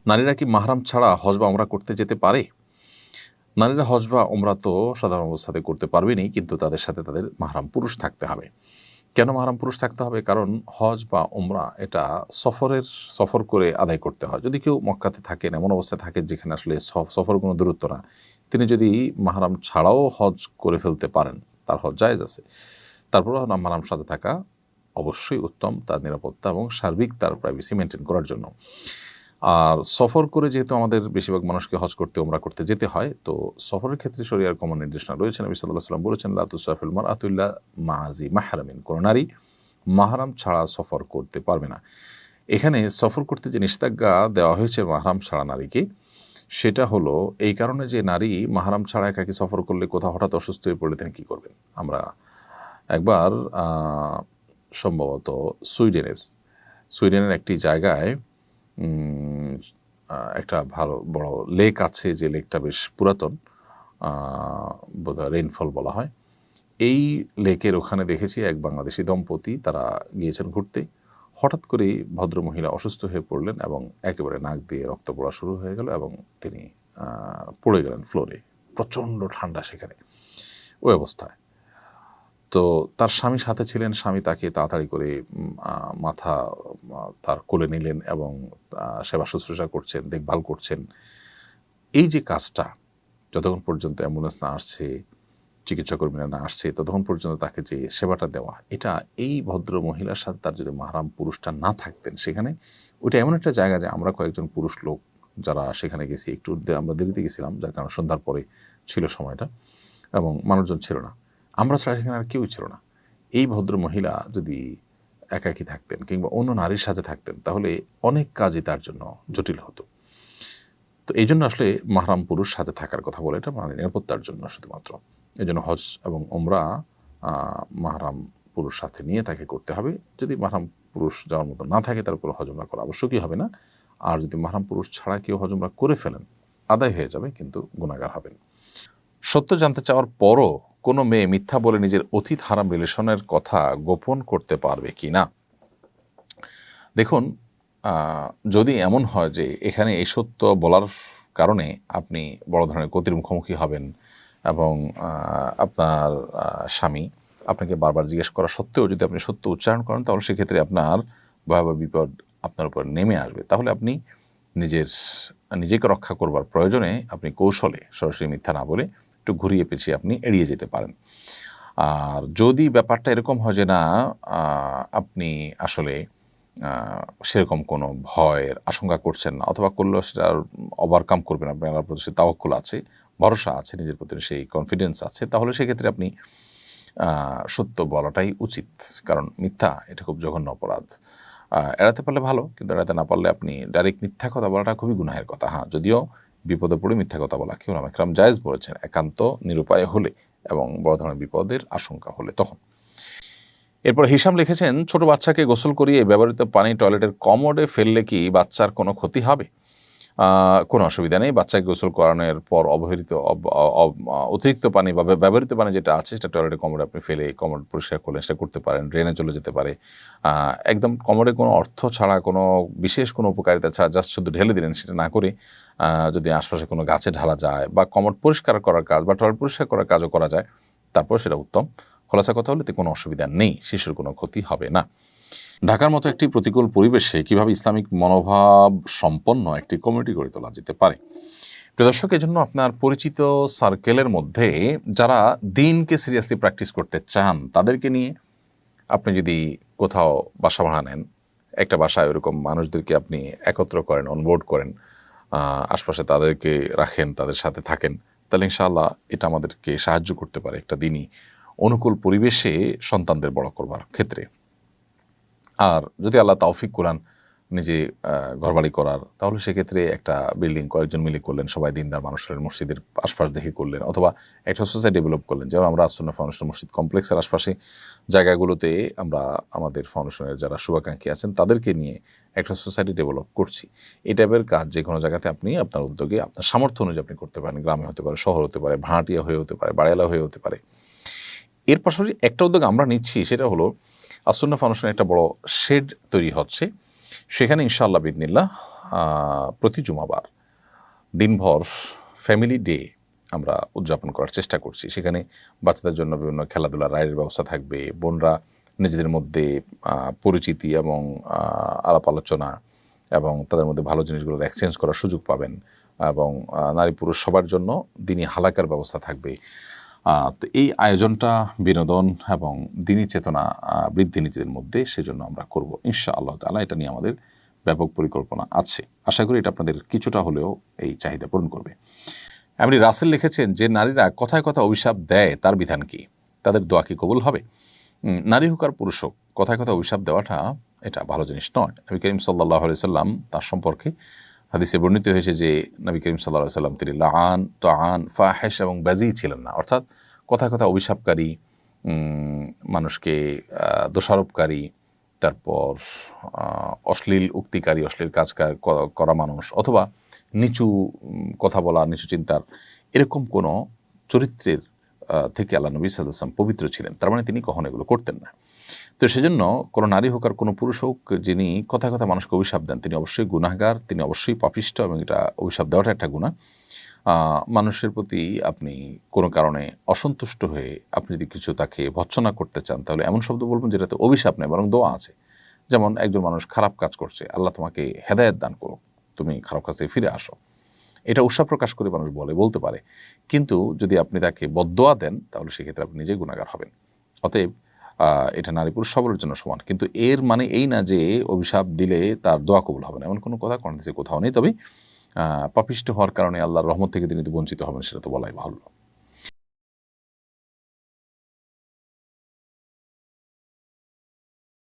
নারীরা কি মাহরাম ছাড়া হজ বা ওমরা করতে যেতে পারে? নারীরা হজ বা ওমরা তো সাধারণ অবস্থাতে করতে পারবেনই, কিন্তু তাদের সাথে তাদের মাহরাম পুরুষ থাকতে হবে। কেন মাহরাম পুরুষ থাকতে হবে? কারণ হজ বা ওমরা এটা সফর করে আদায় করতে হয়। যদি কেউ মক্কাতে থাকেন, এমন অবস্থায় থাকেন যেখানে আসলে সফর কোনো দূরত্ব না, তিনি যদি মাহরাম ছাড়াও হজ করে ফেলতে পারেন, তার হজ জায়েজ আছে। তারপরেও মাহরাম সাথে থাকা অবশ্যই উত্তম, তার নিরাপত্তা এবং সার্বিক তার প্রাইভেসি মেনটেন করার জন্য। আর সফর করে যেহেতু আমাদের বেশিরভাগ মানুষকে হজ করতে ওমরা করতে যেতে হয়, তো সফরের ক্ষেত্রে শরিয়ার কমন নির্দেশনা রয়েছে। নবী সাল্লাল্লাহু আলাইহি ওয়াসাল্লাম বলেছেন, লা তুসাফিরুল মারআতু ইল্লা মা'a জি মাহরামিন, কোনো নারী মাহরাম ছাড়া সফর করতে পারবে না। এখানে সফর করতে যে নিষেধাজ্ঞা দেওয়া হয়েছে মাহরাম ছাড়া নারীকে, সেটা হলো এই কারণে যে নারী মাহরাম ছাড়া একাকী সফর করলে কোথাও হঠাৎ অসুস্থ হয়ে পড়লে তিনি কী করবেন? আমরা একবার সম্ভবত সুইডেনের একটি জায়গায় একটা ভালো বড় লেক আছে, যে লেকটা বেশ পুরাতন, বোধহয় রেইনফল বলা হয়। এই লেকের ওখানে দেখেছি এক বাংলাদেশি দম্পতি, তারা গিয়েছেন ঘুরতে। হঠাৎ করেই ভদ্রমহিলা অসুস্থ হয়ে পড়লেন এবং একেবারে নাক দিয়ে রক্ত পড়া শুরু হয়ে গেল এবং তিনি পড়ে গেলেন ফ্লোরে। প্রচণ্ড ঠান্ডা সেখানে, ওই অবস্থায়। তো তার স্বামী সাথে ছিলেন, স্বামী তাকে তাড়াতাড়ি করে মাথা তার কোলে নিলেন এবং সেবা শুশ্রূষা করছেন, দেখভাল করছেন। এই যে কাজটা, যতক্ষণ পর্যন্ত অ্যাম্বুলেন্স না আসছে, চিকিৎসাকর্মীরা না আসছে, ততক্ষণ পর্যন্ত তাকে যে সেবাটা দেওয়া, এটা এই ভদ্র মহিলার সাথে তার যদি মাহরাম পুরুষটা না থাকতেন সেখানে, ওইটা এমন একটা জায়গা যে আমরা কয়েকজন পুরুষ লোক যারা সেখানে গেছি, একটু আমরা দেরিতে গেছিলাম, যার কারণে সন্ধ্যার পরে ছিল সময়টা এবং মানুষজন ছিল না, আমরা ছাড়া সেখানে আর কেউই ছিল না। এই ভদ্র মহিলা যদি একাকী থাকতেন কিংবা অন্য নারীর সাথে থাকতেন, তাহলে অনেক কাজই তার জন্য জটিল হতো। তো এই জন্য আসলে মাহরাম পুরুষ সাথে থাকার কথা বলে, এটা মানে নিরাপত্তার জন্য শুধুমাত্র। এই জন্য হজ এবং ওমরা মাহরাম পুরুষ সাথে নিয়ে তাকে করতে হবে। যদি মাহরাম পুরুষ যাওয়ার মতো না থাকে, তার উপর হজ ওমরা করা আবশ্যকই হবে না। আর যদি মাহরাম পুরুষ ছাড়া কেউ হজ ওমরা করে ফেলেন, আদায় হয়ে যাবে, কিন্তু গুনাহগার হবেন। সত্য জানতে চাওয়ার পরও কোনো মেয়ে মিথ্যা বলে নিজের অতীত হারাম রিলেশনের কথা গোপন করতে পারবে কি না? দেখুন, যদি এমন হয় যে এখানে এই সত্য বলার কারণে আপনি বড় ধরনের ক্ষতির মুখোমুখি হবেন এবং আপনার স্বামী আপনাকে বারবার জিজ্ঞেস করা সত্ত্বেও যদি আপনি সত্য উচ্চারণ করেন, তাহলে সেক্ষেত্রে আপনার ভয়াবহ বিপদ আপনার উপর নেমে আসবে। তাহলে আপনি নিজেকে রক্ষা করবার প্রয়োজনে আপনি কৌশলে সরাসরি মিথ্যা না বলে একটু ঘুরিয়ে পেঁচিয়ে আপনি এড়িয়ে যেতে পারেন। আর যদি ব্যাপারটা এরকম হয় যে না, আপনি আসলে সেরকম কোনো ভয়ের আশঙ্কা করছেন না, অথবা করলেও সেটা ওভারকাম করবেন, আপনার প্রতি সে তাওয়াক্কুল আছে, ভরসা আছে, নিজের প্রতি সেই কনফিডেন্স আছে, তাহলে সেক্ষেত্রে আপনি সত্য বলাটাই উচিত। কারণ মিথ্যা এটা খুব জঘন্য অপরাধ। এড়াতে পারলে ভালো, কিন্তু এড়াতে না পারলে আপনি ডাইরেক্ট মিথ্যা কথা বলাটা খুবই গুনাহের কথা। হ্যাঁ, যদিও বিপদে পড়ে মিথ্যা কথা বলা কেউ একরাম জায়েজ বলেছেন, একান্ত নিরুপায় হলে এবং বড় ধরনের বিপদের আশঙ্কা হলে তখন। এরপর হিসাম লিখেছেন, ছোট বাচ্চাকে গোসল করিয়ে ব্যবহৃত পানি টয়লেটের কমোডে ফেললে কি বাচ্চার কোনো ক্ষতি হবে? কোনো অসুবিধা নেই। বাচ্চাকে গোসল করানোর পর অতিরিক্ত পানি বা ব্যবহৃত পানি যেটা আছে, সেটা টয়লেটের কমোডে আপনি ফেলে কমোড পরিষ্কার করলেন, সেটা করতে পারেন, ড্রেনে চলে যেতে পারে। একদম কমোডে কোনো অর্থ ছাড়া, কোনো বিশেষ কোনো উপকারিতা ছাড়া জাস্ট শুধু ঢেলে দিলেন, সেটা না করে যদি আশপাশে কোনো গাছে ঢালা যায় বা কমোড পরিষ্কার করার কাজ বা টয়লেট পরিষ্কার করার কাজও করা যায়, তারপর সেটা উত্তম। খোলাসা কথা হলে কোনো অসুবিধা নেই, শিশুর কোনো ক্ষতি হবে না। ঢাকার মতো একটি প্রতিকূল পরিবেশে কিভাবে ইসলামিক মনোভাব সম্পন্ন একটি কমিউনিটি গড়ে তোলা যেতে পারে? প্রিয় দর্শক, এজন্য আপনার পরিচিত সার্কেলের মধ্যে যারা দিনকে সিরিয়াসলি প্র্যাকটিস করতে চান, তাদেরকে নিয়ে আপনি যদি কোথাও বাসা ভাড়া নেন, একটা বাসায় ওরকম মানুষদেরকে আপনি একত্র করেন, অনবোর্ড করেন, আশপাশে তাদেরকে রাখেন, তাদের সাথে থাকেন, তাহলে ইনশাআল্লাহ এটা আমাদেরকে সাহায্য করতে পারে একটা দিনই অনুকূল পরিবেশে সন্তানদের বড় করবার ক্ষেত্রে। আর যদি আল্লাহ তৌফিক কুরান নিজে ঘরবাড়ি করার, তাহলে সেক্ষেত্রে একটা বিল্ডিং কয়েকজন মিলে করলেন, সবাই দিনদার মানুষের মসজিদের আশপাশ দেখে করলেন, অথবা একটা সোসাইটি ডেভেলপ করলেন। যেমন আমরা আসুন্নাহ ফাউন্ডেশন মসজিদ কমপ্লেক্সের আশপাশে জায়গাগুলোতে আমরা আমাদের ফাউন্ডেশনের যারা শুভাকাঙ্ক্ষী আছেন তাদেরকে নিয়ে একটা সোসাইটি ডেভেলপ করছি। এই টাইপের কাজ যে কোনো জায়গাতে আপনি আপনার উদ্যোগে আপনার সামর্থ্য অনুযায়ী আপনি করতে পারেন। গ্রামে হতে পারে, শহর হতে পারে, ভাড়াটিয়া হয়ে হতে পারে, বাড়িয়ালা হয়ে হতে পারে। এর পাশাপাশি একটা উদ্যোগ আমরা নিচ্ছি, সেটা হলো আসুন্নাহ ফাউন্ডেশনের একটা বড় শেড তৈরি হচ্ছে। সেখানে ইনশাআল্লাহ বিদিনিল্লাহ প্রতি জুমাবার দিনভর ফ্যামিলি ডে আমরা উদযাপন করার চেষ্টা করছি। সেখানে বাচ্চাদের জন্য বিভিন্ন খেলাধুলার রাইডের ব্যবস্থা থাকবে, বোনরা নিজেদের মধ্যে পরিচিতি এবং আলাপ আলোচনা এবং তাদের মধ্যে ভালো জিনিসগুলোর এক্সচেঞ্জ করার সুযোগ পাবেন, এবং নারী পুরুষ সবার জন্য দিনী হালাকার ব্যবস্থা থাকবে। তো এই আয়োজনটা বিনোদন এবং দিনী চেতনা বৃদ্ধি নিজেদের মধ্যে, সেজন্য আমরা করব ইনশাআল্লাহ তাআলা। এটা নিয়ে আমাদের ব্যাপক পরিকল্পনা আছে। আশা করি এটা আপনাদের কিছুটা হলেও এই চাহিদা পূরণ করবে। এমনি রাসেল লিখেছেন যে নারীরা কথায় কথা অভিশাপ দেয় তার বিধান কি, তাদের দোয়া কি কবুল হবে? নারী হোক আর পুরুষ হোক, কথায় কথা অভিশাপ দেওয়াটা এটা ভালো জিনিস নয়। নবী করিম সাল্লাল্লাহু আলাইহি সাল্লাম তার সম্পর্কে হাদিসে বর্ণিত হয়েছে যে নবী করিম সাল্লাল্লাহু আলাইহি সাল্লাম তিনি লাআন, তাআন, ফাহিশ এবং বাযী ছিলেন না। অর্থাৎ কথায় কথা অভিশাপকারী, মানুষকে দোষারোপকারী, তারপর অশ্লীল উক্তিকারী, অশ্লীল কাজ করা মানুষ, অথবা নিচু কথা বলা, নিচু চিন্তার এরকম কোনো চরিত্রের থেকে আল্লাহ নবী সাল্লাল্লাহু আলাইহি ওয়াসাল্লাম পবিত্র ছিলেন। তার মানে তিনি কখনো এগুলো করতেন না। তো সেজন্য কোনো নারী হোক আর কোনো পুরুষ হোক, যিনি কথায় কথা মানুষকে অভিশাপ দেন তিনি অবশ্যই গুনাহগার, তিনি অবশ্যই পাপিষ্ঠ, এবং এটা অভিশাপ দেওয়াটা একটা গুনাহ। মানুষের প্রতি আপনি কোনো কারণে অসন্তুষ্ট হয়ে আপনি যদি কিছু তাকে ভর্ৎসনা করতে চান, তাহলে এমন শব্দ বলবেন যেটাতে অভিশাপ নেই বরং দোয়া আছে। যেমন একজন মানুষ খারাপ কাজ করছে, আল্লাহ তোমাকে হেদায়েত দান করো, তুমি খারাপ কাজ থেকে ফিরে আসো, এটা উৎসাহ প্রকাশ করে মানুষ বলতে পারে। কিন্তু যদি আপনি তাকে বদদোয়া দেন, তাহলে সেক্ষেত্রে আপনি নিজেই গুনাহগার হবেন। অতএব এটা নারী পুরুষ সবার জন্য সমান। কিন্তু এর মানে এই না যে অভিশাপ দিলে তার দোয়া কবুল হবে না, এমন কোনো কথা কোরআন হাদিসে কোথাও নেই। তবে পাপিষ্ঠ হওয়ার কারণে আল্লাহর রহমত থেকে তিনি বঞ্চিত হবেন, সেটা তো বলাই ভালো।